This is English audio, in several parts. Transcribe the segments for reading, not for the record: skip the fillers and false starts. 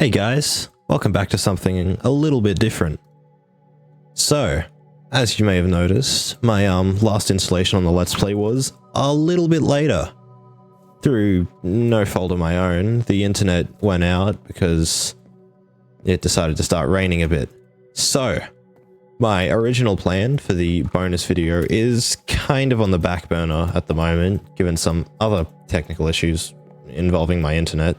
Hey guys, welcome back to something a little bit different. So, as you may have noticed, my last installation on the Let's Play was a little bit later. Through no fault of my own, the internet went out because it decided to start raining a bit. So, my original plan for the bonus video is kind of on the back burner at the moment, given some other technical issues involving my internet.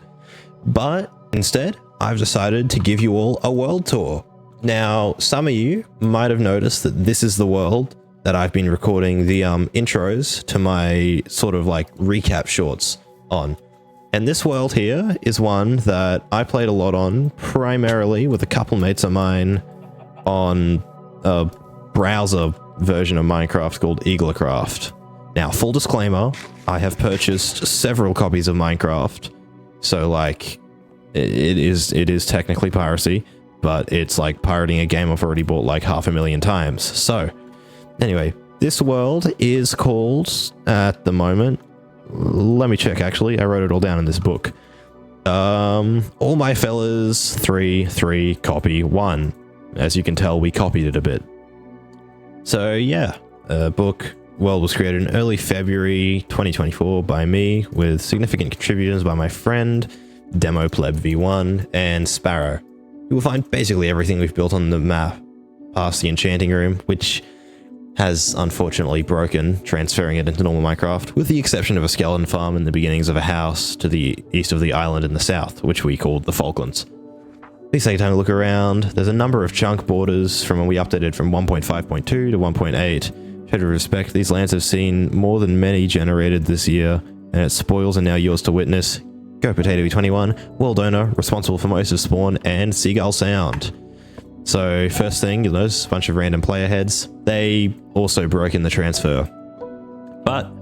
But instead, I've decided to give you all a world tour. Now, some of you might have noticed that this is the world that I've been recording the intros to my sort of like recap shorts on. And this world here is one that I played a lot on, primarily with a couple mates of mine on a browser version of Minecraft called Eaglecraft. Now, full disclaimer, I have purchased several copies of Minecraft, so like, it is technically piracy, but it's like pirating a game I've already bought like 500,000 times. So, anyway, this world is called, at the moment, let me check actually, I wrote it all down in this book. All My Fellas 3 copy 1. As you can tell, we copied it a bit. So yeah, book world was created in early February 2024 by me, with significant contributions by my friend, Demo Pleb V1, and Sparrow. You will find basically everything we've built on the map, past the enchanting room, which has unfortunately broken, transferring it into normal Minecraft, with the exception of a skeleton farm and the beginnings of a house to the east of the island in the south, which we called the Falklands. Please take time to look around. There's a number of chunk borders from when we updated from 1.5.2 to 1.8. Should we respect, these lands have seen more than many generated this year, and its spoils are now yours to witness. Go Pt.1, world owner, responsible for most of spawn and seagull sound. So first thing, you'll notice a bunch of random player heads. They also broke in the transfer. But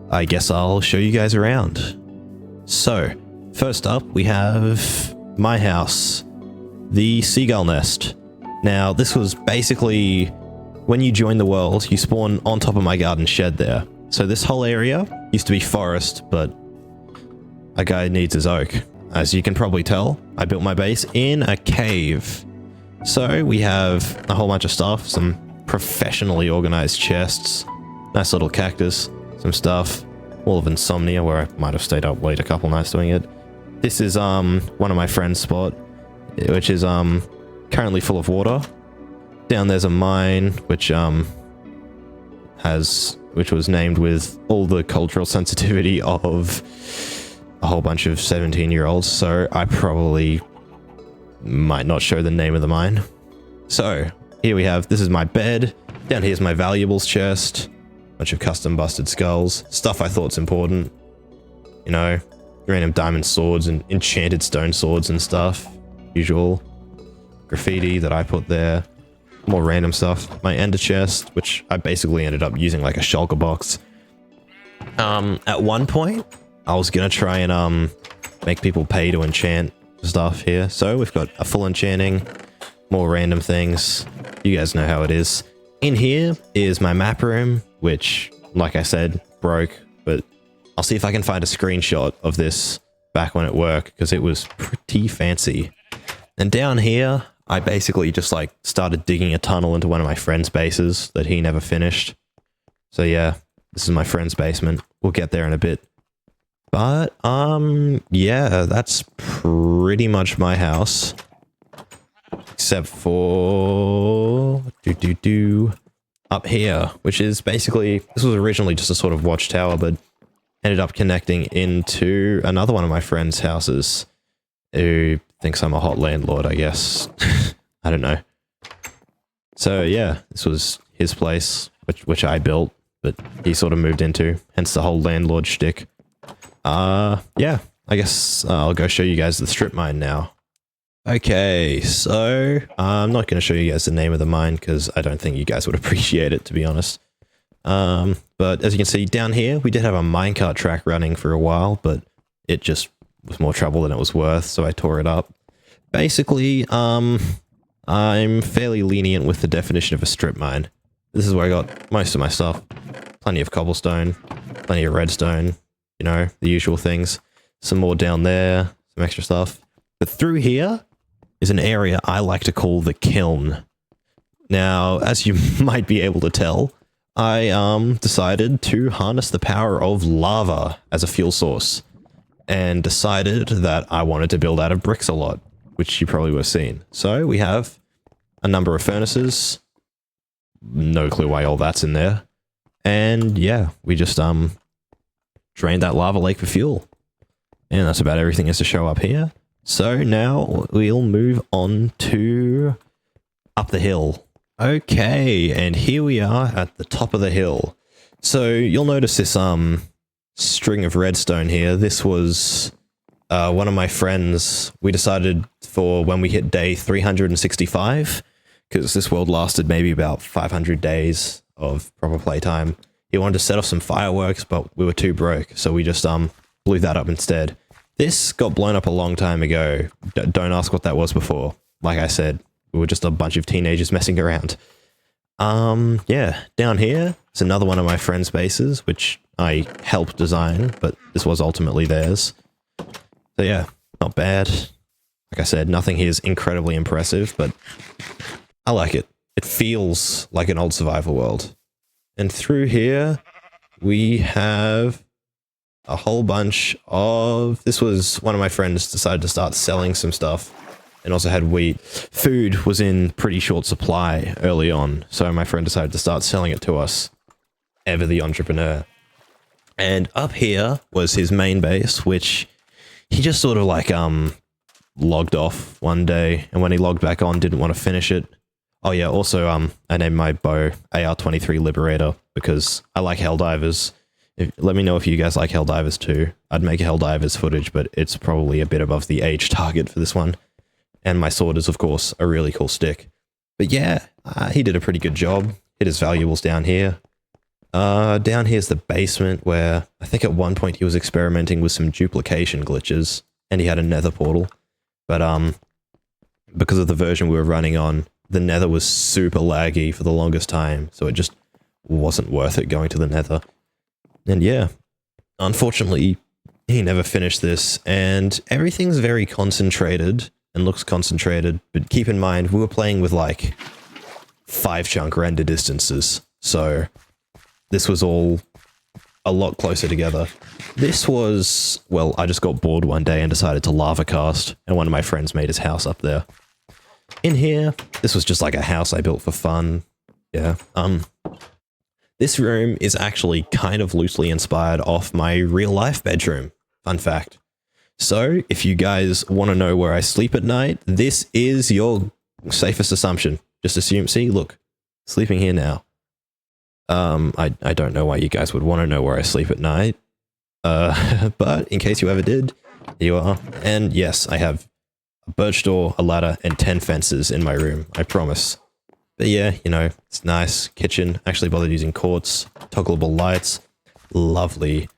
I guess I'll show you guys around. So first up, we have my house, the seagull nest. Now this was basically, when you join the world, you spawn on top of my garden shed there. So this whole area used to be forest, but a guy needs his oak. As you can probably tell, I built my base in a cave. So we have a whole bunch of stuff, some professionally organized chests, nice little cactus, some stuff, Wall of Insomnia, where I might have stayed up late a couple nights doing it. This is one of my friend's spot, which is currently full of water. Down there's a mine, which was named with all the cultural sensitivity of a whole bunch of 17-year-olds, so I probably might not show the name of the mine. So here we have, this is my bed, down here's my valuables chest, bunch of custom busted skulls, stuff I thought's important, you know, random diamond swords and enchanted stone swords and stuff, usual graffiti that I put there, more random stuff, my ender chest, which I basically ended up using like a shulker box. At one point I was gonna try and make people pay to enchant stuff here. So we've got a full enchanting, more random things. You guys know how it is. In here is my map room, which, like I said, broke, but I'll see if I can find a screenshot of this back when it worked, because it was pretty fancy. And down here, I basically just like started digging a tunnel into one of my friend's bases that he never finished. So yeah, this is my friend's basement. We'll get there in a bit. But, yeah, that's pretty much my house. Except for up here, which is basically, this was originally just a sort of watchtower, but ended up connecting into another one of my friend's houses, who thinks I'm a hot landlord, I guess. I don't know. So yeah, this was his place, which I built, but he sort of moved into, hence the whole landlord shtick. Yeah, I guess I'll go show you guys the strip mine now. Okay, so I'm not going to show you guys the name of the mine because I don't think you guys would appreciate it, to be honest. But as you can see down here, we did have a minecart track running for a while, but it just was more trouble than it was worth, so I tore it up. Basically, I'm fairly lenient with the definition of a strip mine. This is where I got most of my stuff. Plenty of cobblestone, plenty of redstone, you know, the usual things. Some more down there, some extra stuff. But through here is an area I like to call the kiln. Now, as you might be able to tell, I decided to harness the power of lava as a fuel source, and decided that I wanted to build out of bricks a lot, which you probably would have seen. So we have a number of furnaces. No clue why all that's in there. And yeah, we just drained that lava lake for fuel. And that's about everything is to show up here. So now we'll move on to up the hill. Okay, and here we are at the top of the hill. So you'll notice this string of redstone here. This was one of my friends. We decided for when we hit day 365, because this world lasted maybe about 500 days of proper playtime. He wanted to set off some fireworks, but we were too broke, so we just blew that up instead. This got blown up a long time ago. Don't ask what that was before. Like I said, we were just a bunch of teenagers messing around. Yeah, down here is another one of my friends' bases, which I helped design, but this was ultimately theirs. So yeah, not bad. Like I said, nothing here is incredibly impressive, but I like it. It feels like an old survival world. And through here, we have a whole bunch of... This was one of my friends decided to start selling some stuff, and also had wheat. Food was in pretty short supply early on, so my friend decided to start selling it to us. Ever the entrepreneur. And up here was his main base, which he just sort of like logged off one day, and when he logged back on, didn't want to finish it. Oh yeah, also I named my bow AR-23 Liberator because I like Helldivers. Let me know if you guys like Helldivers too. I'd make Helldivers footage, but it's probably a bit above the age target for this one. And my sword is, of course, a really cool stick. But yeah, he did a pretty good job. Hit his valuables down here. Down here's the basement where I think at one point he was experimenting with some duplication glitches, and he had a nether portal. But because of the version we were running on, the nether was super laggy for the longest time, so it just wasn't worth it going to the nether. And yeah, unfortunately, he never finished this, and everything's very concentrated and looks concentrated, but keep in mind, we were playing with like 5 chunk render distances, so this was all a lot closer together. This was, well, I just got bored one day and decided to lava cast, and one of my friends made his house up there. In here, this was just like a house I built for fun. Yeah. This room is actually kind of loosely inspired off my real life bedroom. Fun fact. So, if you guys want to know where I sleep at night, this is your safest assumption. Just assume, see, look, sleeping here now. I don't know why you guys would want to know where I sleep at night. But in case you ever did, here you are. And yes, I have a birch door, a ladder, and 10 fences in my room, I promise. But yeah, you know, it's nice. Kitchen, actually bothered using quartz, toggleable lights. Lovely.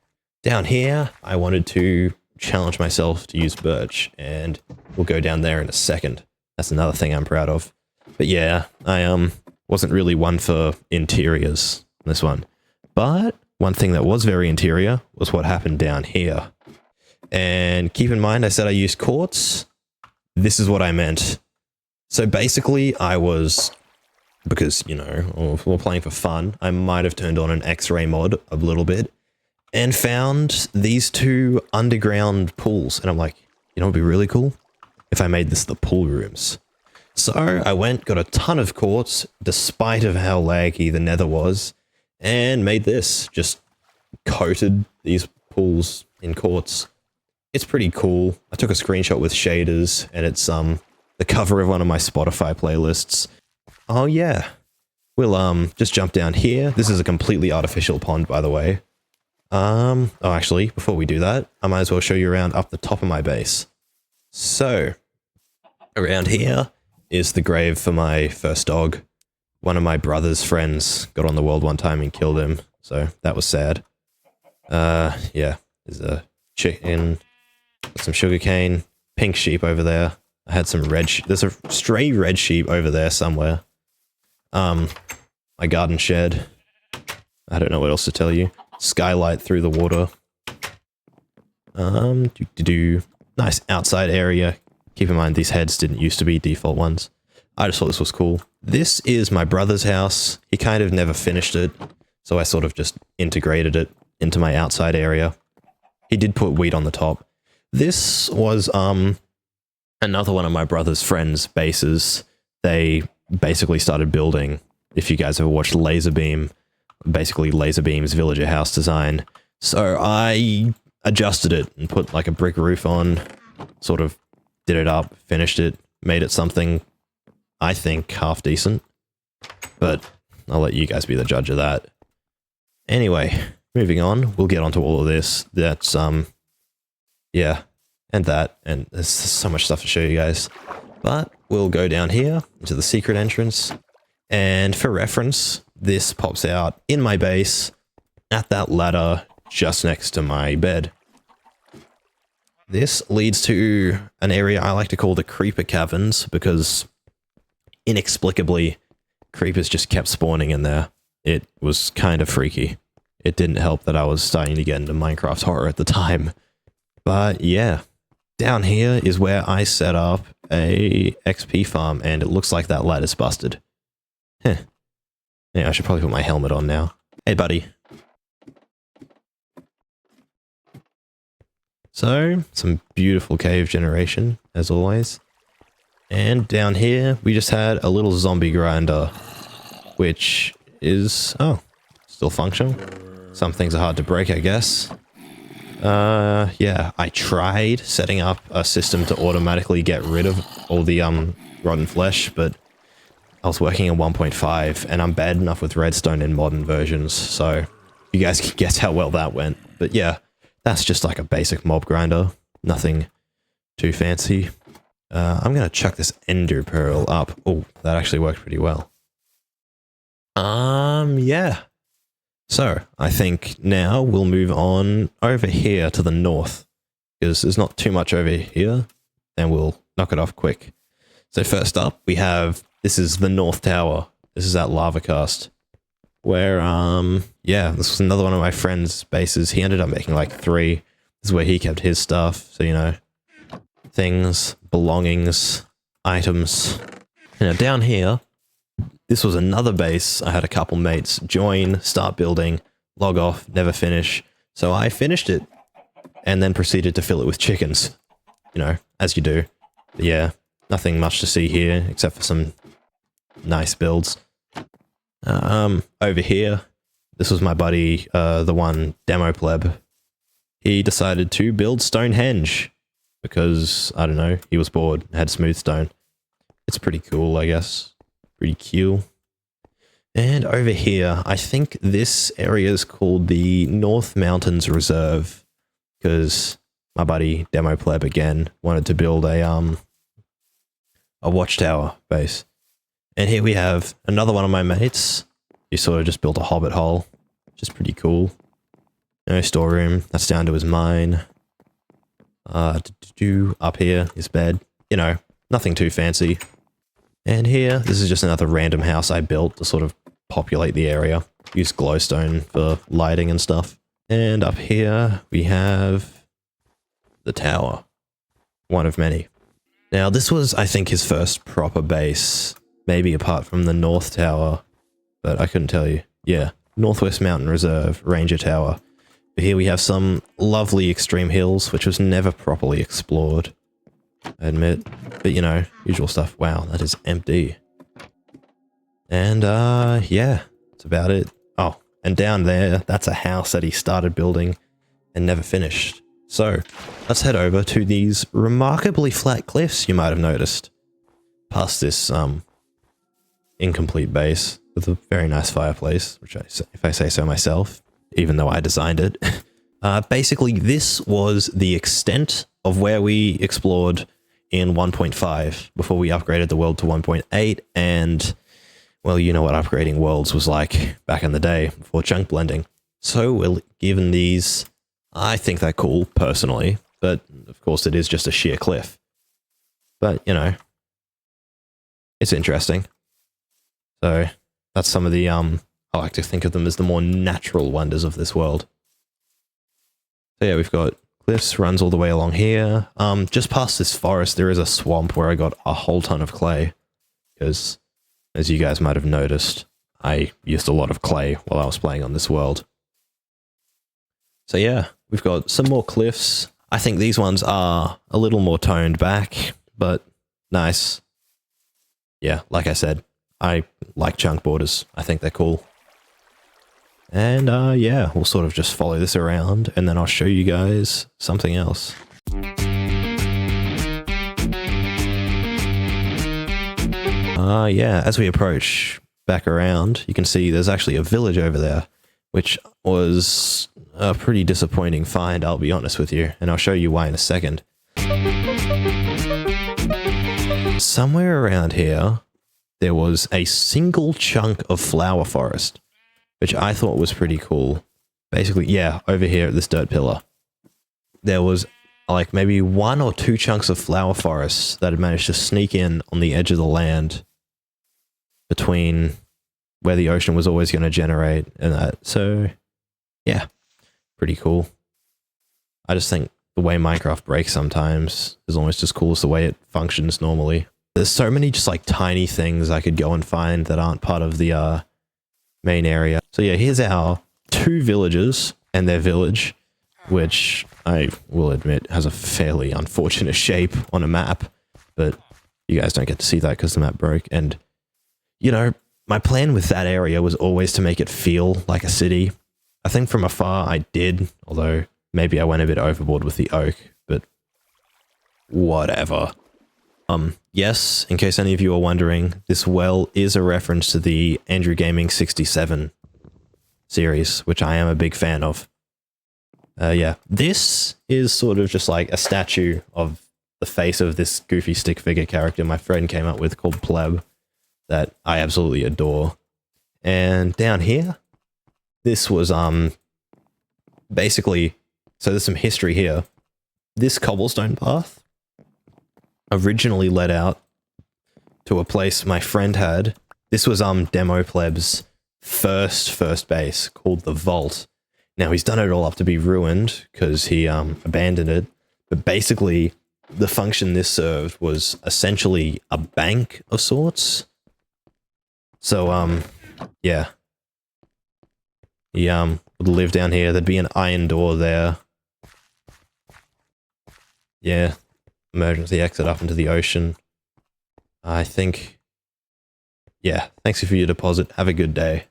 Down here, I wanted to challenge myself to use birch, and we'll go down there in a second. That's another thing I'm proud of. But yeah, I wasn't really one for interiors, this one. But one thing that was very interior was what happened down here. And keep in mind, I said I used quartz. This is what I meant. So basically, I was, because, you know, we're playing for fun, I might have turned on an X-ray mod a little bit and found these 2 underground pools. And I'm like, you know, it'd be really cool if I made this the pool rooms. So I went, got a ton of quartz, despite of how laggy the nether was, and made this. Just coated these pools in quartz. It's pretty cool. I took a screenshot with shaders, and it's the cover of one of my Spotify playlists. Oh yeah. We'll just jump down here. This is a completely artificial pond, by the way. Oh, actually, before we do that, I might as well show you around up the top of my base. So, around here is the grave for my first dog. One of my brother's friends got on the world one time and killed him, so that was sad. Yeah, there's a chicken, some sugarcane, pink sheep over there. I had some red there's a stray red sheep over there somewhere. My garden shed. I don't know what else to tell you. Skylight through the water. Nice outside area. Keep in mind, these heads didn't used to be default ones. I just thought this was cool. This is my brother's house. He kind of never finished it, so I sort of just integrated it into my outside area. He did put wheat on the top. This was another one of my brother's friends' bases. They basically started building, if you guys ever watched Laserbeam, basically Laserbeam's villager house design. So I adjusted it and put like a brick roof on, sort of did it up, finished it, made it something I think half decent. But I'll let you guys be the judge of that. Anyway, moving on, we'll get onto all of this. That's, yeah, and that, and there's so much stuff to show you guys. But we'll go down here into the secret entrance, and for reference, this pops out in my base at that ladder just next to my bed. This leads to an area I like to call the creeper caverns, because inexplicably, creepers just kept spawning in there. It was kind of freaky. It didn't help that I was starting to get into Minecraft horror at the time. But yeah, down here is where I set up a XP farm, and it looks like that ladder's busted. Heh. Yeah, I should probably put my helmet on now. Hey, buddy. So, some beautiful cave generation, as always. And down here, we just had a little zombie grinder, which is, oh, still functional. Some things are hard to break, I guess. Yeah, I tried setting up a system to automatically get rid of all the, rotten flesh, but I was working in 1.5, and I'm bad enough with redstone in modern versions, so you guys can guess how well that went. But yeah, that's just like a basic mob grinder. Nothing too fancy. I'm gonna chuck this ender pearl up. Oh, that actually worked pretty well. Yeah. So, I think now we'll move on over here to the north, because there's not too much over here, and we'll knock it off quick. So first up, we have, this is the North Tower. This is that lava cast. Where, yeah, this was another one of my friend's bases. He ended up making like 3. This is where he kept his stuff. So, you know, things, belongings, items. Now down here, this was another base. I had a couple mates join, start building, log off, never finish. So I finished it and then proceeded to fill it with chickens. You know, as you do. But yeah, nothing much to see here except for some nice builds. Over here, this was my buddy, the one demo pleb. He decided to build Stonehenge because, I don't know, he was bored, had smooth stone. It's pretty cool, I guess. Pretty cute. And over here, I think this area is called the North Mountains Reserve, because my buddy demo pleb again wanted to build a watchtower base. And here we have another one of my mates. He sort of just built a hobbit hole, which is pretty cool. No storeroom. That's down to his mine. Up here, his bed. You know, nothing too fancy. And here, this is just another random house I built to sort of populate the area. Use glowstone for lighting and stuff. And up here, we have the tower. One of many. Now, this was, I think, his first proper base. Maybe apart from the North Tower, but I couldn't tell you. Yeah, Northwest Mountain Reserve, Ranger Tower. But here we have some lovely extreme hills, which was never properly explored, I admit. But, you know, usual stuff. Wow, that is empty. And, yeah, that's about it. Oh, and down there, that's a house that he started building and never finished. So, let's head over to these remarkably flat cliffs you might have noticed. Past this, incomplete base with a very nice fireplace, which if I say so myself, even though I designed it. Basically, this was the extent of where we explored in 1.5 before we upgraded the world to 1.8, and, well, you know what upgrading worlds was like back in the day before chunk blending. So we're given these, I think they're cool, personally, but of course it is just a sheer cliff. But, you know, it's interesting. So that's some of the, I like to think of them as the more natural wonders of this world. So yeah, we've got cliffs runs all the way along here. Just past this forest, there is a swamp where I got a whole ton of clay. Because, as you guys might have noticed, I used a lot of clay while I was playing on this world. So yeah, we've got some more cliffs. I think these ones are a little more toned back, but nice. Yeah, like I said, I like chunk borders. I think they're cool. And yeah, we'll sort of just follow this around, and then I'll show you guys something else. Yeah, as we approach back around, you can see there's actually a village over there, which was a pretty disappointing find, I'll be honest with you, and I'll show you why in a second. Somewhere around here, there was a single chunk of flower forest, which I thought was pretty cool. Basically, yeah, over here at this dirt pillar, there was like maybe 1 or 2 chunks of flower forests that had managed to sneak in on the edge of the land between where the ocean was always going to generate and that. So, yeah, pretty cool. I just think the way Minecraft breaks sometimes is almost as cool as the way it functions normally. There's so many just like tiny things I could go and find that aren't part of the main area. So yeah, here's our 2 villages and their village, which I will admit has a fairly unfortunate shape on a map, but you guys don't get to see that because the map broke. And, you know, my plan with that area was always to make it feel like a city. I think from afar I did, although maybe I went a bit overboard with the oak, but whatever. Yes, in case any of you are wondering, this well is a reference to the Andrew Gaming 67 series, which I am a big fan of. Yeah, this is sort of just like a statue of the face of this goofy stick figure character my friend came up with called Pleb that I absolutely adore. And down here, this was basically, so there's some history here. This cobblestone path originally led out to a place my friend had. This was Demo Pleb's first base called the Vault. Now he's done it all up to be ruined because he abandoned it. But basically, the function this served was essentially a bank of sorts. So yeah, he would live down here. There'd be an iron door there. Yeah. Emergency exit up into the ocean. I think, yeah, thanks for your deposit. Have a good day.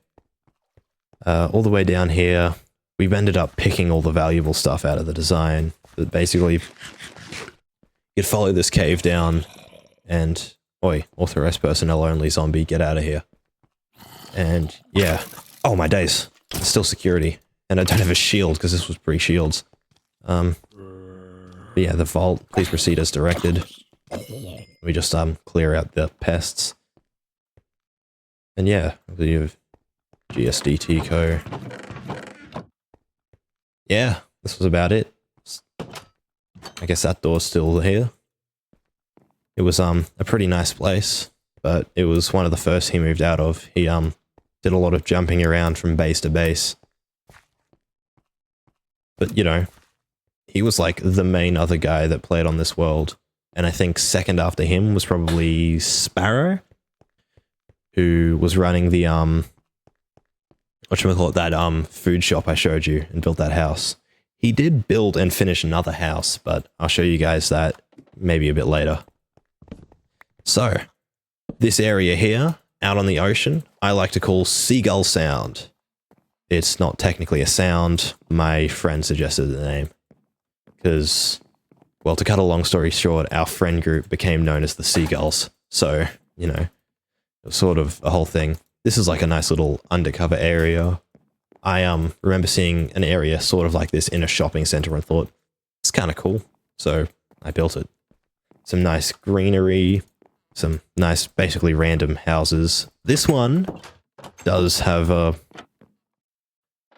All the way down here, we've ended up picking all the valuable stuff out of the design. But basically, you'd follow this cave down and, oi, authorized personnel only zombie, get out of here. And yeah, oh my days, it's still security. And I don't have a shield because this was pre-shields. But yeah, the vault, please proceed as directed. We just clear out the pests. And yeah, we have GSDT co. Yeah, this was about it. I guess that door's still here. It was a pretty nice place, but it was one of the first he moved out of. He did a lot of jumping around from base to base. But you know, he was like the main other guy that played on this world. And I think second after him was probably Sparrow, who was running the, whatchamacallit, that food shop I showed you and built that house. He did build and finish another house, but I'll show you guys that maybe a bit later. So, this area here, out on the ocean, I like to call Seagull Sound. It's not technically a sound, my friend suggested the name. Because, well, to cut a long story short, our friend group became known as the Seagulls. So, you know, it was sort of a whole thing. This is like a nice little undercover area. I remember seeing an area sort of like this in a shopping center and thought, it's kind of cool. So I built it. Some nice greenery, some nice, basically random houses. This one does have a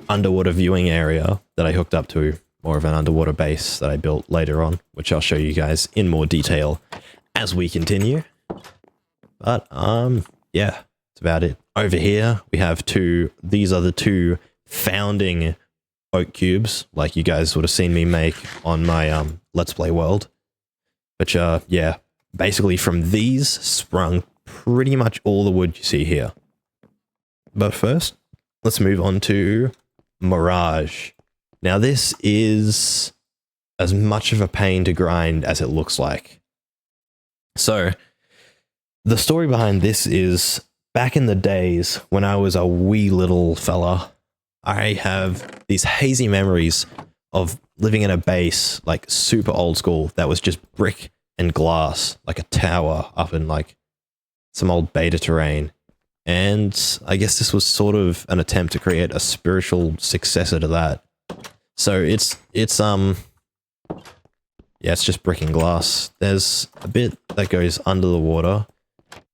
underwater viewing area that I hooked up to. More of an underwater base that I built later on, which I'll show you guys in more detail as we continue. But, yeah, that's about it. Over here, we have these are the 2 founding oak cubes, like you guys would have seen me make on my Let's Play world. But yeah, basically from these sprung pretty much all the wood you see here. But first, let's move on to Mirage. Now this is as much of a pain to grind as it looks like. So, the story behind this is, back in the days when I was a wee little fella, I have these hazy memories of living in a base, like super old school, that was just brick and glass, like a tower up in like some old beta terrain. And I guess this was sort of an attempt to create a spiritual successor to that. So it's just brick and glass. There's a bit that goes under the water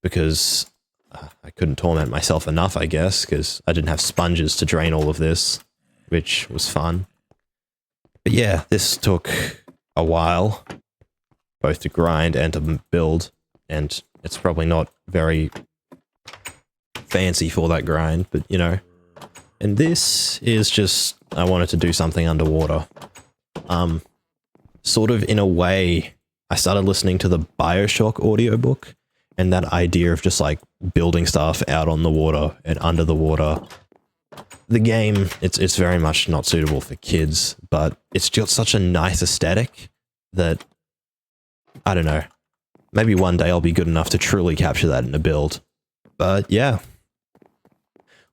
because I couldn't torment myself enough, I guess, because I didn't have sponges to drain all of this, which was fun. But yeah, this took a while, both to grind and to build, and it's probably not very fancy for that grind, but you know. And this is just, I wanted to do something underwater. Sort of in a way, I started listening to the BioShock audiobook, and that idea of just like building stuff out on the water and under the water. The game, it's very much not suitable for kids, but it's just such a nice aesthetic that, I don't know, maybe one day I'll be good enough to truly capture that in a build. But yeah,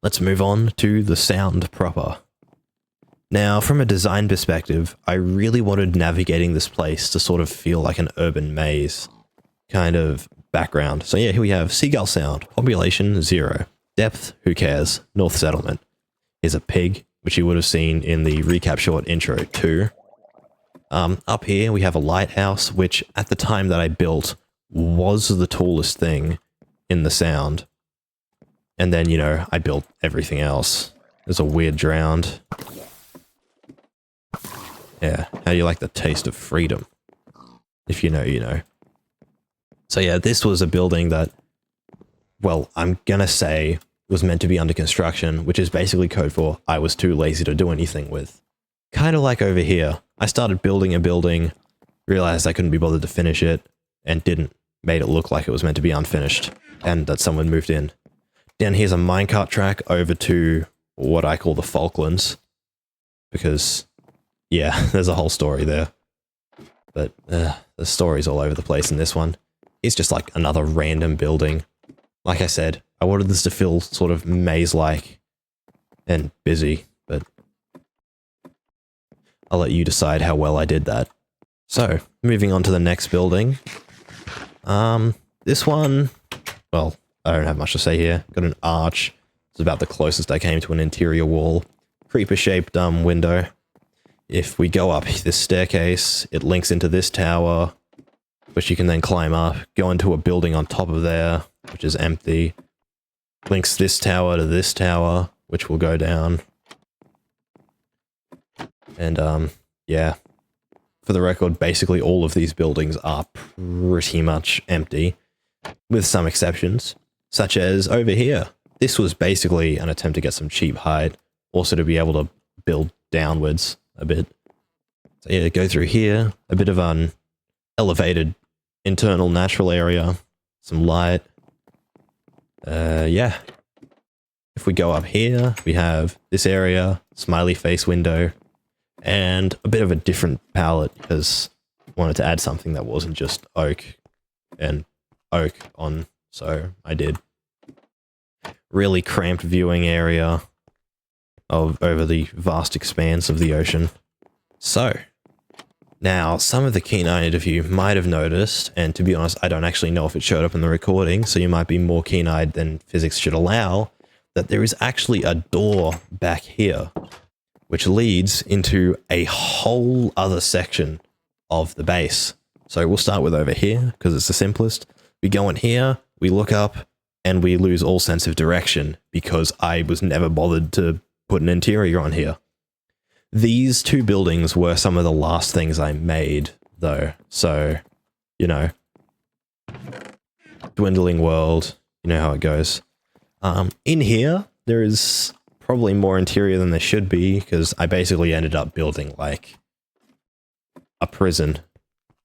let's move on to the sound proper. Now, from a design perspective, I really wanted navigating this place to sort of feel like an urban maze kind of background. So yeah, here we have seagull sound, population 0, depth, who cares, North Settlement. Here's a pig, which you would have seen in the recap short intro too. Up here we have a lighthouse, which at the time that I built was the tallest thing in the sound. And then, you know, I built everything else. There's a weird drowned. Yeah, how do you like the taste of freedom? If you know, you know. So yeah, this was a building that, well, I'm gonna say was meant to be under construction, which is basically code for I was too lazy to do anything with. Kind of like over here. I started building a building, realized I couldn't be bothered to finish it, and didn't. Made it look like it was meant to be unfinished, and that someone moved in. Down here's a minecart track over to what I call the Falklands, because yeah, there's a whole story there. But the story's all over the place in this one. It's just like another random building. Like I said, I wanted this to feel sort of maze-like and busy, but I'll let you decide how well I did that. So, moving on to the next building. This one, well, I don't have much to say here. Got an arch. It's about the closest I came to an interior wall. Creeper-shaped window. If we go up this staircase, it links into this tower, which you can then climb up, go into a building on top of there, which is empty. Links this tower to this tower, which will go down. And, yeah. For the record, basically all of these buildings are pretty much empty, with some exceptions, such as over here. This was basically an attempt to get some cheap hide, also to be able to build downwards a bit. So yeah, go through here, a bit of an elevated internal natural area, some light. Yeah. If we go up here, we have this area, smiley face window, and a bit of a different palette because I wanted to add something that wasn't just oak and oak on, so I did. Really cramped viewing area of over the vast expanse of the ocean. So, now some of the keen-eyed of you might have noticed, and to be honest, I don't actually know if it showed up in the recording, so you might be more keen-eyed than physics should allow, that there is actually a door back here, which leads into a whole other section of the base. So we'll start with over here, because it's the simplest. We go in here, we look up, and we lose all sense of direction, because I was never bothered to put an interior on here. These two buildings were some of the last things I made, though, so, you know. Dwindling world, you know how it goes. In here, there is probably more interior than there should be, because I basically ended up building like a prison.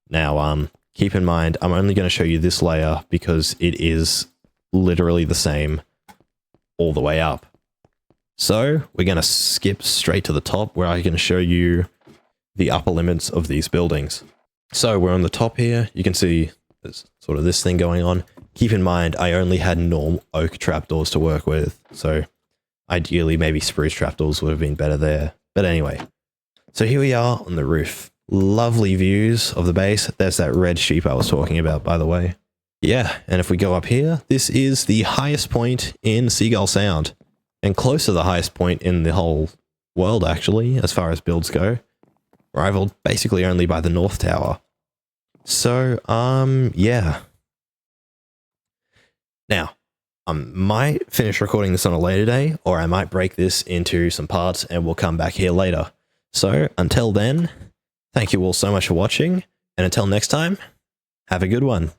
Now, keep in mind, I'm only going to show you this layer because it is literally the same all the way up. So we're going to skip straight to the top where I can show you the upper limits of these buildings. So we're on the top here. You can see there's sort of this thing going on. Keep in mind, I only had normal oak trapdoors to work with. So ideally, maybe spruce trapdoors would have been better there. But anyway, so here we are on the roof. Lovely views of the base. There's that red sheep I was talking about, by the way. Yeah, and if we go up here, this is the highest point in Seagull Sound. And close to the highest point in the whole world, actually, as far as builds go. Rivaled basically only by the North Tower. So, yeah. Now, I might finish recording this on a later day, or I might break this into some parts and we'll come back here later. So, until then, thank you all so much for watching, and until next time, have a good one.